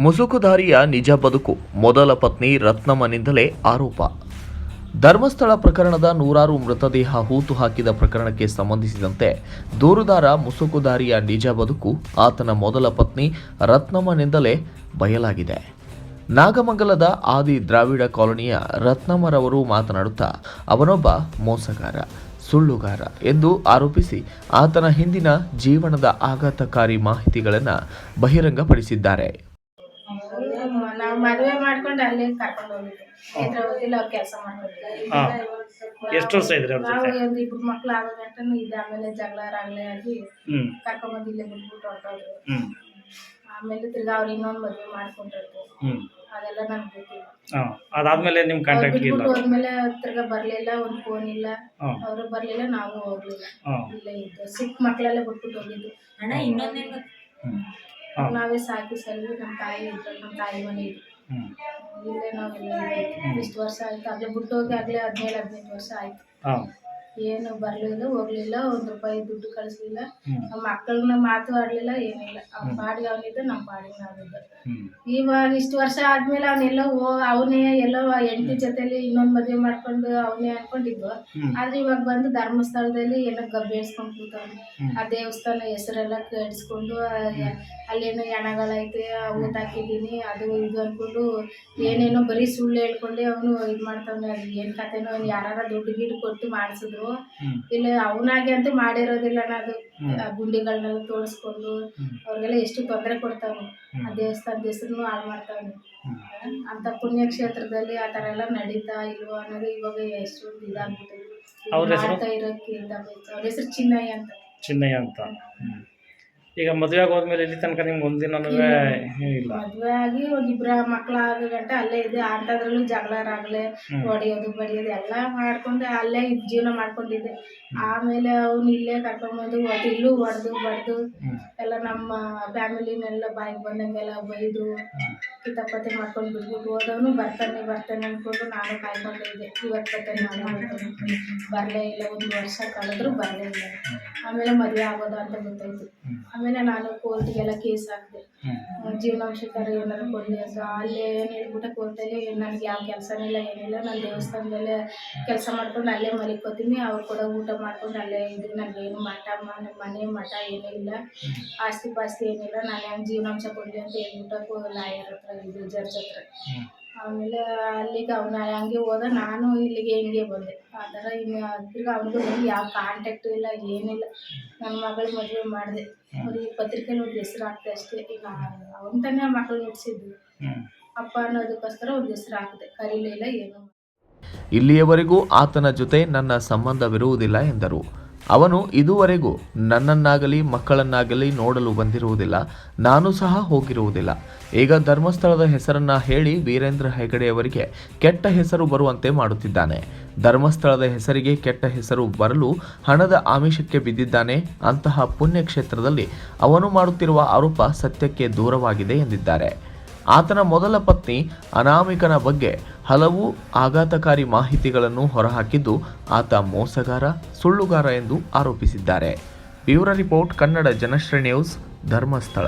ಮುಸುಕುಧಾರಿಯ ನಿಜ ಬದುಕು. ಮೊದಲ ಪತ್ನಿ ರತ್ನಮ್ಮನಿಂದಲೇ ಆರೋಪ. ಧರ್ಮಸ್ಥಳ ಪ್ರಕರಣದ ನೂರಾರು ಮೃತದೇಹ ಹೂತು ಹಾಕಿದ ಪ್ರಕರಣಕ್ಕೆ ಸಂಬಂಧಿಸಿದಂತೆ ದೂರುದಾರ ಮುಸುಕುಧಾರಿಯ ನಿಜ ಬದುಕು ಆತನ ಮೊದಲ ಪತ್ನಿ ರತ್ನಮ್ಮನಿಂದಲೇ ಬಯಲಾಗಿದೆ. ನಾಗಮಂಗಲದ ಆದಿ ದ್ರಾವಿಡ ಕಾಲೋನಿಯ ರತ್ನಮ್ಮರವರು ಮಾತನಾಡುತ್ತಾ ಅವನೊಬ್ಬ ಮೋಸಗಾರ, ಸುಳ್ಳುಗಾರ ಎಂದು ಆರೋಪಿಸಿ ಆತನ ಹಿಂದಿನ ಜೀವನದ ಆಘಾತಕಾರಿ ಮಾಹಿತಿಗಳನ್ನು ಬಹಿರಂಗಪಡಿಸಿದ್ದಾರೆ. ನಾವು ಮದುವೆ ಮಾಡ್ಕೊಂಡು ಅಲ್ಲಿ ಕರ್ಕೊಂಡು ಹೋಗಿದ್ವಿ. ಹೈದ್ರಾಬಾದಲ್ಲಿ ಅವ್ರು ಕೆಲಸ ಮಾಡ್ಕೊಂಡಿದ್ವಿ. ಎಷ್ಟು ವರ್ಷ ಇದ್ರಿ ಅವ್ರ ನಾವು ಜೊತೆ? ಒಂದು ಇಬ್ರು ಮಕ್ಳು ಆಗೋ ಗಂಟನು ಇದ್ದ. ಆಮೇಲೆ ಜಗಳ ರಾಗಲೆ ಆಗಿ ಕರ್ಕೊಂಡ್ಬಂದು ಇಲ್ಲೇ ಬಿಟ್ಬಿಟ್ಟು ಹೊರಟೋದ್ರು. ಆಮೇಲೆ ತಿರ್ಗಾ ಅವ್ರು ಇನ್ನೊಂದು ಮದುವೆ ಮಾಡ್ಕೊಂಡಿದ್ರು. ಅದೆಲ್ಲ ನನ್ಗೆ ಗೊತ್ತಿಲ್ಲ. ಅದಾದ್ಮೇಲೆ ನಿಮ್ ಕಾಂಟ್ಯಾಕ್ಟ್ ಇಲ್ಲ? ಬಿಟ್ಬಿಟ್ಟು ಹೋದ್ಮೇಲೆ ತಿರ್ಗಾ ಬರ್ಲಿಲ್ಲ, ಒಂದು ಫೋನ್ ಇಲ್ಲ, ಅವರು ಬರ್ಲಿಲ್ಲ, ನಾವು ಹೋಗ್ಲಿಲ್ಲ. ಇಲ್ಲೇ ಇದ್ದು ಸಿಕ್ಕ ಮಕ್ಳೆಲ್ಲ ಬಿಟ್ಬಿಟ್ಟು ಹೋಗಿದ್ವಿ. ನಾವೇ ಸಾಕಿ ಸಲ್ವಿ. ನಮ್ಮ ತಾಯಿ ಇದ್ರು, ನಮ್ಮ ತಾಯಿ ಮನೆ ಇದ್ರು. ಇಲ್ಲೇ ನಾವೆಲ್ಲ ಇಷ್ಟು ವರ್ಷ ಆಯ್ತು. ಆಗ್ಲೇ ಬಿಟ್ಟು ಹೋಗಿ ಆಗ್ಲೇ 17-18 ವರ್ಷ ಆಯ್ತು. ಏನು ಬರ್ಲಿಲ್ಲ, ಹೋಗ್ಲಿಲ್ಲ, ₹1 ದುಡ್ಡು ಕಳಿಸ್ಲಿಲ್ಲ. ನಮ್ಮ ಮಕ್ಕಳನ್ನ ಮಾತು ಆಡ್ಲಿಲ್ಲ, ಏನಿಲ್ಲ. ಅವ್ನ ಪಾಡಿಗೆ ಅವನಿದ್ದ, ನಮ್ಮ ಪಾಡಿಗೆ ನಾವಿದ್ದ. ಇವಾಗ ಇಷ್ಟು ವರ್ಷ ಆದ್ಮೇಲೆ ಅವನೆಲ್ಲೋ ಅವನೇ ಎಲ್ಲೋ ಹೆಂಡತಿ ಜೊತೆಲಿ ಇನ್ನೊಂದು ಮದುವೆ ಮಾಡ್ಕೊಂಡು ಅವನೇ ಅನ್ಕೊಂಡಿದ್ವು. ಆದ್ರೆ ಇವಾಗ ಬಂದು ಧರ್ಮಸ್ಥಳದಲ್ಲಿ ಎಲ್ಲ ಬೇಡ್ಸ್ಕೊಂಡು ಕೂತವ್ನು. ಆ ದೇವಸ್ಥಾನ ಹೆಸರೆಲ್ಲ ಕೆಡಿಸ್ಕೊಂಡು ಅಲ್ಲೇನೋ ಹೆಣಗಳೈತೆ, ಊಟ ಹಾಕಿದ್ದೀನಿ, ಅದು ಇದು ಅನ್ಕೊಂಡು ಏನೇನೋ ಬರೀ ಸುಳ್ಳು ಹೇಳ್ಕೊಂಡೆ ಅವನು ಇದು ಮಾಡ್ತಾವನೆ. ಅದು ಏನ್ ಕತೆನೋ, ಯಾರ ದುಡ್ಡು ಗಿಡ್ಡು ಕೊಟ್ಟು ಮಾಡಿಸಿದ್ರು. ಇಲ್ಲ ಅವನಾಗೆ ಅಂತೂ ಮಾಡಿರೋದಿಲ್ಲ. ಅದು ಗುಂಡಿಗಳನ್ನೆಲ್ಲ ತೋರಿಸ್ಕೊಂಡು ಅವ್ರಿಗೆಲ್ಲ ಎಷ್ಟು ತೊಂದರೆ ಕೊಡ್ತಾವನು. ಆ ದೇವಸ್ಥಾನದ ಹೆಸರು ಹಾಳು ಮಾಡ್ತಾವನು. ಅಂತ ಪುಣ್ಯಕ್ಷೇತ್ರದಲ್ಲಿ ಆ ಥರ ಎಲ್ಲ ನಡೀತಾ ಇಲ್ವೋ ಅನ್ನೋದು ಇವಾಗ ಎಷ್ಟೊಂದು ಇದಾಗ್ಬಿಟ್ಟಿದೆ. ಮಾಡ್ತಾ ಇರೋಕ್ಕಿಂತ ಅವ್ರ ಹೆಸರು ಚಿನ್ನಯ್ಯ ಅಂತ. ಚಿನ್ನಯ್ಯ ಅಂತ. ಈಗ ಮದುವೆ ಹೋದ್ಮೇಲೆ ಇಲ್ಲಿ ತನಕ ನಿಮ್ಗೆ ಒಂದಿನನೂ ಇಲ್ಲ? ಮದುವೆ ಆಗಿ ಒಂದಿಬ್ರ ಮಕ್ಳು ಆಗೋ ಗಂಟ ಅಲ್ಲೇ ಇದೆ. ಅಂಥದ್ರಲ್ಲೂ ಜಗಳ ರಾಗಲೆ, ಹೊಡೆಯೋದು ಬಡಿಯೋದು ಎಲ್ಲ ಮಾಡ್ಕೊಂಡು ಅಲ್ಲೇ ಜೀವನ ಮಾಡ್ಕೊಂಡಿದ್ದೆ. ಆಮೇಲೆ ಅವ್ನು ಇಲ್ಲೇ ಕರ್ಕೊಂಡ್ಬಂದು ಇಲ್ಲೂ ಹೊಡೆದು ಬಡ್ದು ಎಲ್ಲ ನಮ್ಮ ಫ್ಯಾಮಿಲಿನೆಲ್ಲ ಬಾಯಿಗೆ ಬಂದಂಗೆಲ್ಲ ಬೈದು ಕಿತಾಪತಿ ಮಾಡ್ಕೊಂಡು ಬಿಟ್ಬಿಟ್ಟು ಹೋದವನು. ಬರ್ತಾನೆ ಅಂದ್ಕೊಂಡು ನಾನು ಕಾಯ್ಕೊಂಡಿದ್ದೆ. ಇವತ್ತು ಬರ್ತಾನೆ, ನಾನು ಬರ್ತಾನೆ. ಬರಲೇ ಇಲ್ಲ. 1 ವರ್ಷ ಕಳೆದ್ರು ಬರಲೇ ಇಲ್ಲ. ಆಮೇಲೆ ಮದುವೆ ಆಗೋದು ಅಂತ ಗೊತ್ತಾಯ್ತು. ಆಮೇಲೆ ನಾನು ಕೋರ್ಟ್ಗೆಲ್ಲ ಕೇಸ್ ಹಾಕಿದೆ. ಜೀವನಾಂಶಕರ ಏನಾರು ಕೊಡಲಿ ಅಂತ. ಅಲ್ಲೇ ಏನು ಹೇಳ್ಬಿಟ್ಟೆ ಕೋರ್ಟಲ್ಲಿ, ನನಗೆ ಯಾವ ಕೆಲಸನೂ ಇಲ್ಲ, ಏನಿಲ್ಲ. ನಾನು ದೇವಸ್ಥಾನದಲ್ಲೇ ಕೆಲಸ ಮಾಡ್ಕೊಂಡು ಅಲ್ಲೇ ಮಲಿಕೋತೀನಿ. ಅವ್ರು ಕೂಡ ಊಟ ಮಾಡ್ಕೊಂಡು ಅಲ್ಲೇ ಇದ್ದೀನಿ. ನನಗೇನು ಮನೆ ಮಠ ಏನೂ ಇಲ್ಲ, ಆಸ್ತಿ ಪಾಸ್ತಿ ಏನಿಲ್ಲ. ನಾನು ಹೆಂಗೆ ಜೀವನಾಂಶ ಕೊಡಲಿ ಅಂತ ಹೇಳ್ಬಿಟ್ಟು ಲಾಯರ್ ಹತ್ರ ಇದು ಜಡ್ಜ್ ಹತ್ರ. ಆಮೇಲೆ ಅಲ್ಲಿಗೆ ಅವನ ಹಂಗೆ ಹೋದ. ನಾನು ಇಲ್ಲಿಗೆ ಹಿಂಗೆ ಬಂದೆ. ಆ ಥರ ಇನ್ನು ತಿರ್ಗಿ ಅವನಿಗೂ ನನಗೆ ಯಾವ ಕಾಂಟ್ಯಾಕ್ಟು ಇಲ್ಲ, ಏನಿಲ್ಲ. ನನ್ನ ಮಗಳ ಮದುವೆ ಮಾಡಿದೆ. ಅವ್ರಿಗೆ ಪತ್ರಿಕೆಯಲ್ಲಿ ಒಂದು ಹೆಸರು ಹಾಕ್ದೆ ಅಷ್ಟೇ. ಈಗ ಅವನ ತಾನೇ ಮಕ್ಕಳು ನೆಡ್ಸಿದ್ದು. ಅಪ್ಪ ಅನ್ನೋದಕ್ಕೋಸ್ಕರ ಒಂದು ಹೆಸರು ಹಾಕಿದೆ, ಕರೀಲಿಲ್ಲ, ಏನು. ಇಲ್ಲಿಯವರೆಗೂ ಆತನ ಜೊತೆ ನನ್ನ ಸಂಬಂಧವಿರುವುದಿಲ್ಲ ಎಂದರು. ಅವನು ಇದುವರೆಗೂ ನನ್ನನ್ನಾಗಲಿ ಮಕ್ಕಳನ್ನಾಗಲಿ ನೋಡಲು ಬಂದಿರುವುದಿಲ್ಲ, ನಾನು ಸಹ ಹೋಗಿರುವುದಿಲ್ಲ. ಈಗ ಧರ್ಮಸ್ಥಳದ ಹೆಸರನ್ನ ಹೇಳಿ ವೀರೇಂದ್ರ ಹೆಗಡೆಯವರಿಗೆ ಕೆಟ್ಟ ಹೆಸರು ಬರುವಂತೆ ಮಾಡುತ್ತಿದ್ದಾನೆ. ಧರ್ಮಸ್ಥಳದ ಹೆಸರಿಗೆ ಕೆಟ್ಟ ಹೆಸರು ಬರಲು ಹಣದ ಆಮಿಷಕ್ಕೆ ಬಿದ್ದಿದ್ದಾನೆ. ಅಂತಹ ಪುಣ್ಯಕ್ಷೇತ್ರದಲ್ಲಿ ಅವನು ಮಾಡುತ್ತಿರುವ ಆರೋಪ ಸತ್ಯಕ್ಕೆ ದೂರವಾಗಿದೆ ಎಂದಿದ್ದಾರೆ. ಆತನ ಮೊದಲ ಪತ್ನಿ ಅನಾಮಿಕನ ಬಗ್ಗೆ ಹಲವು ಆಘಾತಕಾರಿ ಮಾಹಿತಿಗಳನ್ನು ಹೊರಹಾಕಿದ್ದು ಆತ ಮೋಸಗಾರ, ಸುಳ್ಳುಗಾರ ಎಂದು ಆರೋಪಿಸಿದ್ದಾರೆ. Bureau report, Kannada Janashri news, Dharmasthala.